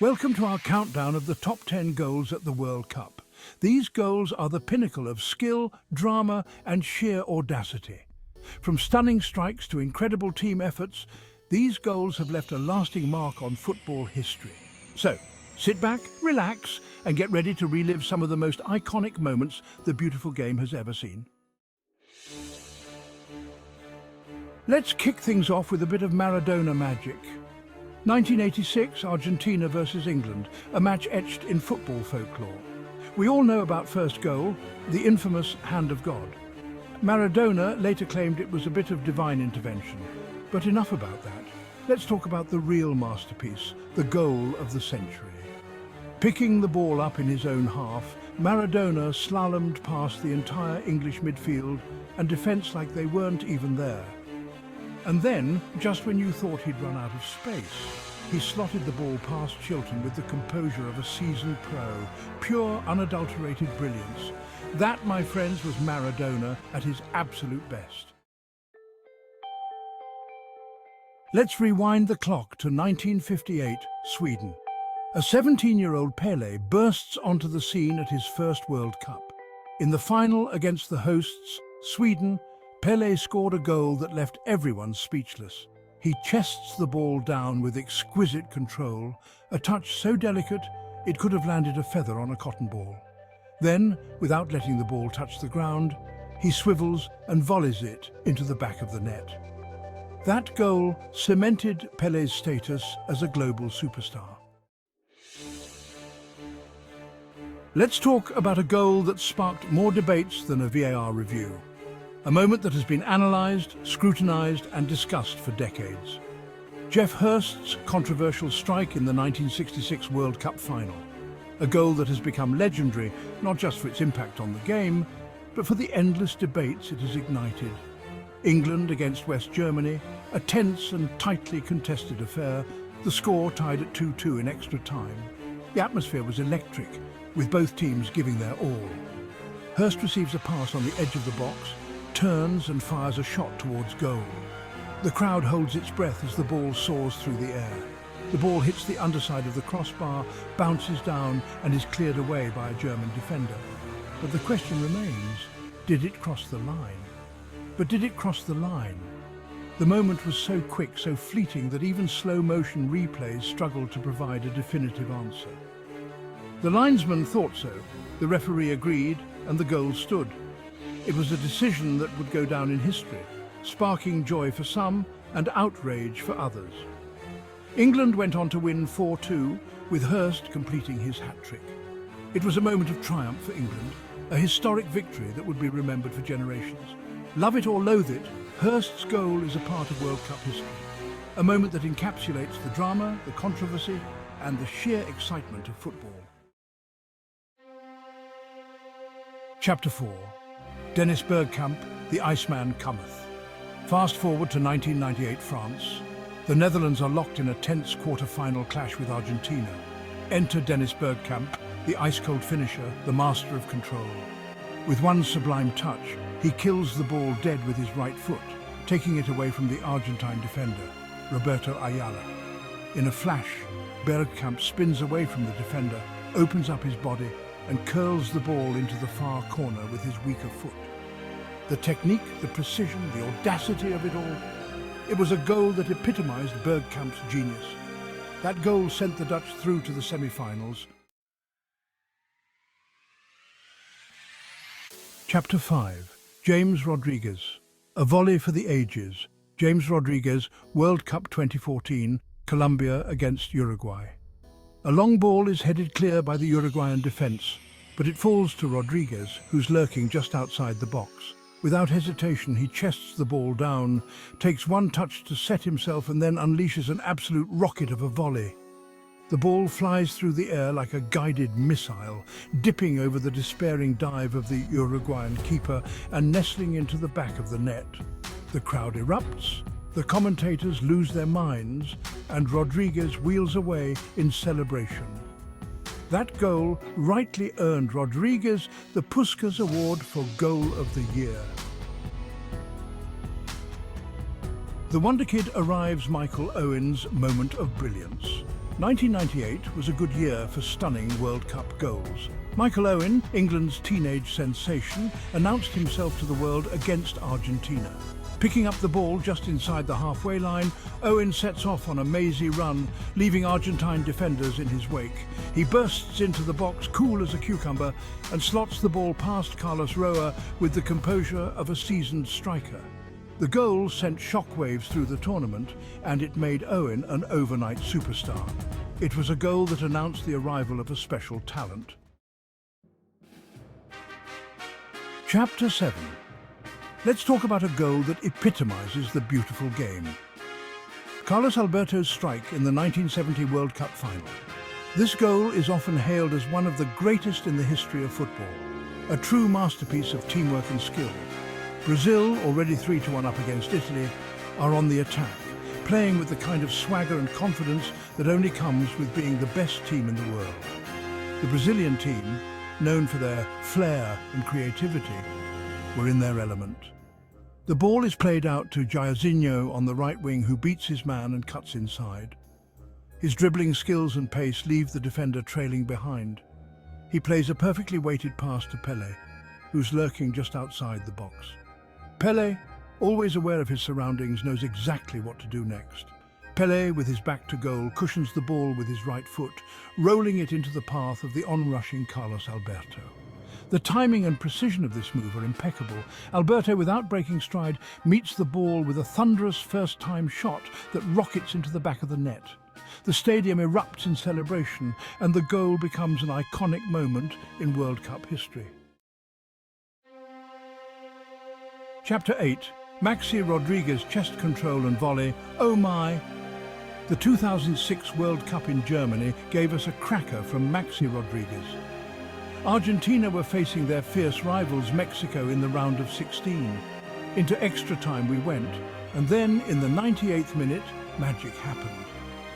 Welcome to our countdown of the top 10 goals at the World Cup. These goals are the pinnacle of skill, drama and sheer audacity. From stunning strikes to incredible team efforts, these goals have left a lasting mark on football history. So, sit back, relax and get ready to relive some of the most iconic moments the beautiful game has ever seen. Let's kick things off with a bit of Maradona magic. 1986, Argentina versus England, a match etched in football folklore. We all know about first goal, the infamous hand of God. Maradona later claimed it was a bit of divine intervention, but enough about that. Let's talk about the real masterpiece, the goal of the century. Picking the ball up in his own half, Maradona slalomed past the entire English midfield and defence like they weren't even there. And then, just when you thought he'd run out of space, he slotted the ball past Chilton with the composure of a seasoned pro, pure, unadulterated brilliance. That, my friends, was Maradona at his absolute best. Let's rewind the clock to 1958, Sweden. A 17-year-old Pelé bursts onto the scene at his first World Cup. In the final against the hosts, Sweden, Pelé scored a goal that left everyone speechless. He chests the ball down with exquisite control, a touch so delicate it could have landed a feather on a cotton ball. Then, without letting the ball touch the ground, he swivels and volleys it into the back of the net. That goal cemented Pelé's status as a global superstar. Let's talk about a goal that sparked more debates than a VAR review. A moment that has been analysed, scrutinised and discussed for decades. Geoff Hurst's controversial strike in the 1966 World Cup final. A goal that has become legendary, not just for its impact on the game, but for the endless debates it has ignited. England against West Germany, a tense and tightly contested affair, the score tied at 2-2 in extra time. The atmosphere was electric, with both teams giving their all. Hurst receives a pass on the edge of the box, turns and fires a shot towards goal. The crowd holds its breath as the ball soars through the air. The ball hits the underside of the crossbar, bounces down and is cleared away by a German defender. But the question remains, did it cross the line? But did it cross the line? The moment was so quick, so fleeting that even slow-motion replays struggled to provide a definitive answer. The linesman thought so, the referee agreed and the goal stood. It was a decision that would go down in history, sparking joy for some and outrage for others. England went on to win 4-2, with Hurst completing his hat-trick. It was a moment of triumph for England, a historic victory that would be remembered for generations. Love it or loathe it, Hurst's goal is a part of World Cup history, a moment that encapsulates the drama, the controversy and the sheer excitement of football. Chapter 4. Dennis Bergkamp, the Iceman cometh. Fast forward to 1998 France. The Netherlands are locked in a tense quarter-final clash with Argentina. Enter Dennis Bergkamp, the ice-cold finisher, the master of control. With one sublime touch, he kills the ball dead with his right foot, taking it away from the Argentine defender, Roberto Ayala. In a flash, Bergkamp spins away from the defender, opens up his body and curls the ball into the far corner with his weaker foot. The technique, the precision, the audacity of it all. It was a goal that epitomised Bergkamp's genius. That goal sent the Dutch through to the semi-finals. Chapter 5. James Rodriguez. A volley for the ages. James Rodriguez, World Cup 2014, Colombia against Uruguay. A long ball is headed clear by the Uruguayan defence, but it falls to Rodriguez, who's lurking just outside the box. Without hesitation, he chests the ball down, takes one touch to set himself and then unleashes an absolute rocket of a volley. The ball flies through the air like a guided missile, dipping over the despairing dive of the Uruguayan keeper and nestling into the back of the net. The crowd erupts, the commentators lose their minds, and Rodriguez wheels away in celebration. That goal rightly earned Rodriguez the Puskás Award for Goal of the Year. The wonder kid arrives Michael Owen's moment of brilliance. 1998 was a good year for stunning World Cup goals. Michael Owen, England's teenage sensation, announced himself to the world against Argentina. Picking up the ball just inside the halfway line, Owen sets off on a mazy run, leaving Argentine defenders in his wake. He bursts into the box cool as a cucumber and slots the ball past Carlos Roa with the composure of a seasoned striker. The goal sent shockwaves through the tournament, and it made Owen an overnight superstar. It was a goal that announced the arrival of a special talent. Chapter 7. Let's talk about a goal that epitomizes the beautiful game. Carlos Alberto's strike in the 1970 World Cup final. This goal is often hailed as one of the greatest in the history of football, a true masterpiece of teamwork and skill. Brazil, already 3-1 up against Italy, are on the attack, playing with the kind of swagger and confidence that only comes with being the best team in the world. The Brazilian team, known for their flair and creativity, were in their element. The ball is played out to Jairzinho on the right wing, who beats his man and cuts inside. His dribbling skills and pace leave the defender trailing behind. He plays a perfectly weighted pass to Pelé, who's lurking just outside the box. Pelé, always aware of his surroundings, knows exactly what to do next. Pelé, with his back to goal, cushions the ball with his right foot, rolling it into the path of the onrushing Carlos Alberto. The timing and precision of this move are impeccable. Alberto, without breaking stride, meets the ball with a thunderous first-time shot that rockets into the back of the net. The stadium erupts in celebration, and the goal becomes an iconic moment in World Cup history. Chapter 8. Maxi Rodriguez chest control and volley. Oh my! The 2006 World Cup in Germany gave us a cracker from Maxi Rodriguez. Argentina were facing their fierce rivals Mexico in the round of 16. Into extra time we went, and then in the 98th minute, magic happened.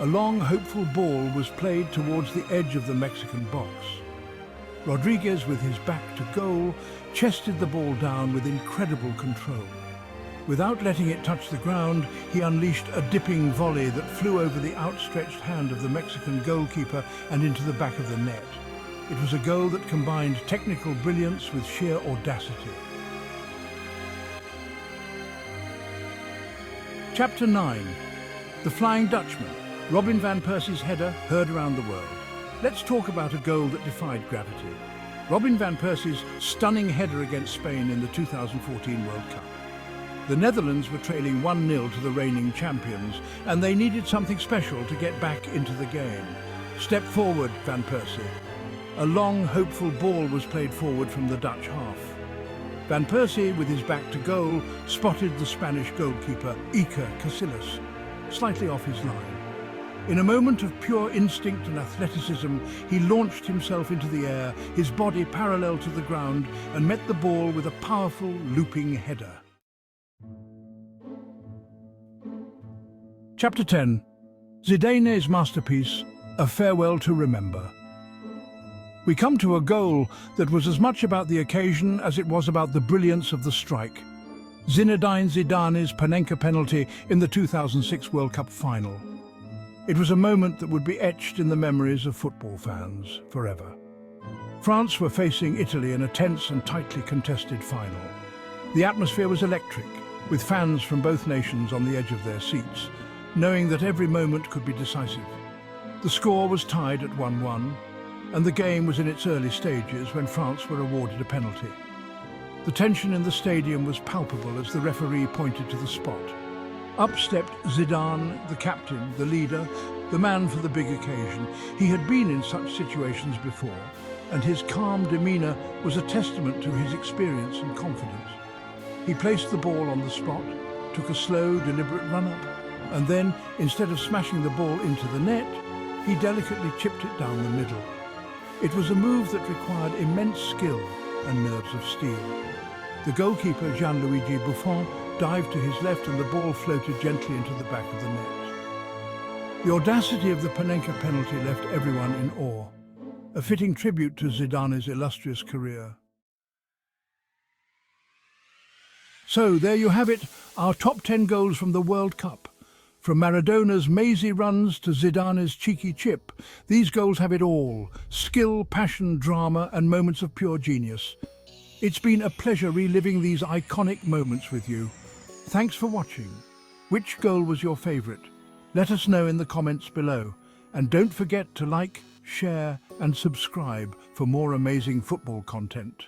A long, hopeful ball was played towards the edge of the Mexican box. Rodriguez, with his back to goal, chested the ball down with incredible control. Without letting it touch the ground, he unleashed a dipping volley that flew over the outstretched hand of the Mexican goalkeeper and into the back of the net. It was a goal that combined technical brilliance with sheer audacity. Chapter 9. The Flying Dutchman. Robin van Persie's header heard around the world. Let's talk about a goal that defied gravity. Robin van Persie's stunning header against Spain in the 2014 World Cup. The Netherlands were trailing 1-0 to the reigning champions, and they needed something special to get back into the game. Step forward, Van Persie. A long, hopeful ball was played forward from the Dutch half. Van Persie, with his back to goal, spotted the Spanish goalkeeper, Iker Casillas, slightly off his line. In a moment of pure instinct and athleticism, he launched himself into the air, his body parallel to the ground, and met the ball with a powerful, looping header. Chapter 10. Zidane's masterpiece, A Farewell to Remember. We come to a goal that was as much about the occasion as it was about the brilliance of the strike. Zinedine Zidane's Panenka penalty in the 2006 World Cup final. It was a moment that would be etched in the memories of football fans forever. France were facing Italy in a tense and tightly contested final. The atmosphere was electric, with fans from both nations on the edge of their seats, knowing that every moment could be decisive. The score was tied at 1-1, and the game was in its early stages when France were awarded a penalty. The tension in the stadium was palpable as the referee pointed to the spot. Up stepped Zidane, the captain, the leader, the man for the big occasion. He had been in such situations before, and his calm demeanour was a testament to his experience and confidence. He placed the ball on the spot, took a slow, deliberate run-up, and then, instead of smashing the ball into the net, he delicately chipped it down the middle. It was a move that required immense skill and nerves of steel. The goalkeeper, Gianluigi Buffon, dived to his left and the ball floated gently into the back of the net. The audacity of the Panenka penalty left everyone in awe, a fitting tribute to Zidane's illustrious career. So there you have it, our top 10 goals from the World Cup. From Maradona's mazy runs to Zidane's cheeky chip, these goals have it all: skill, passion, drama, and moments of pure genius. It's been a pleasure reliving these iconic moments with you. Thanks for watching. Which goal was your favourite? Let us know in the comments below. And don't forget to like, share, and subscribe for more amazing football content.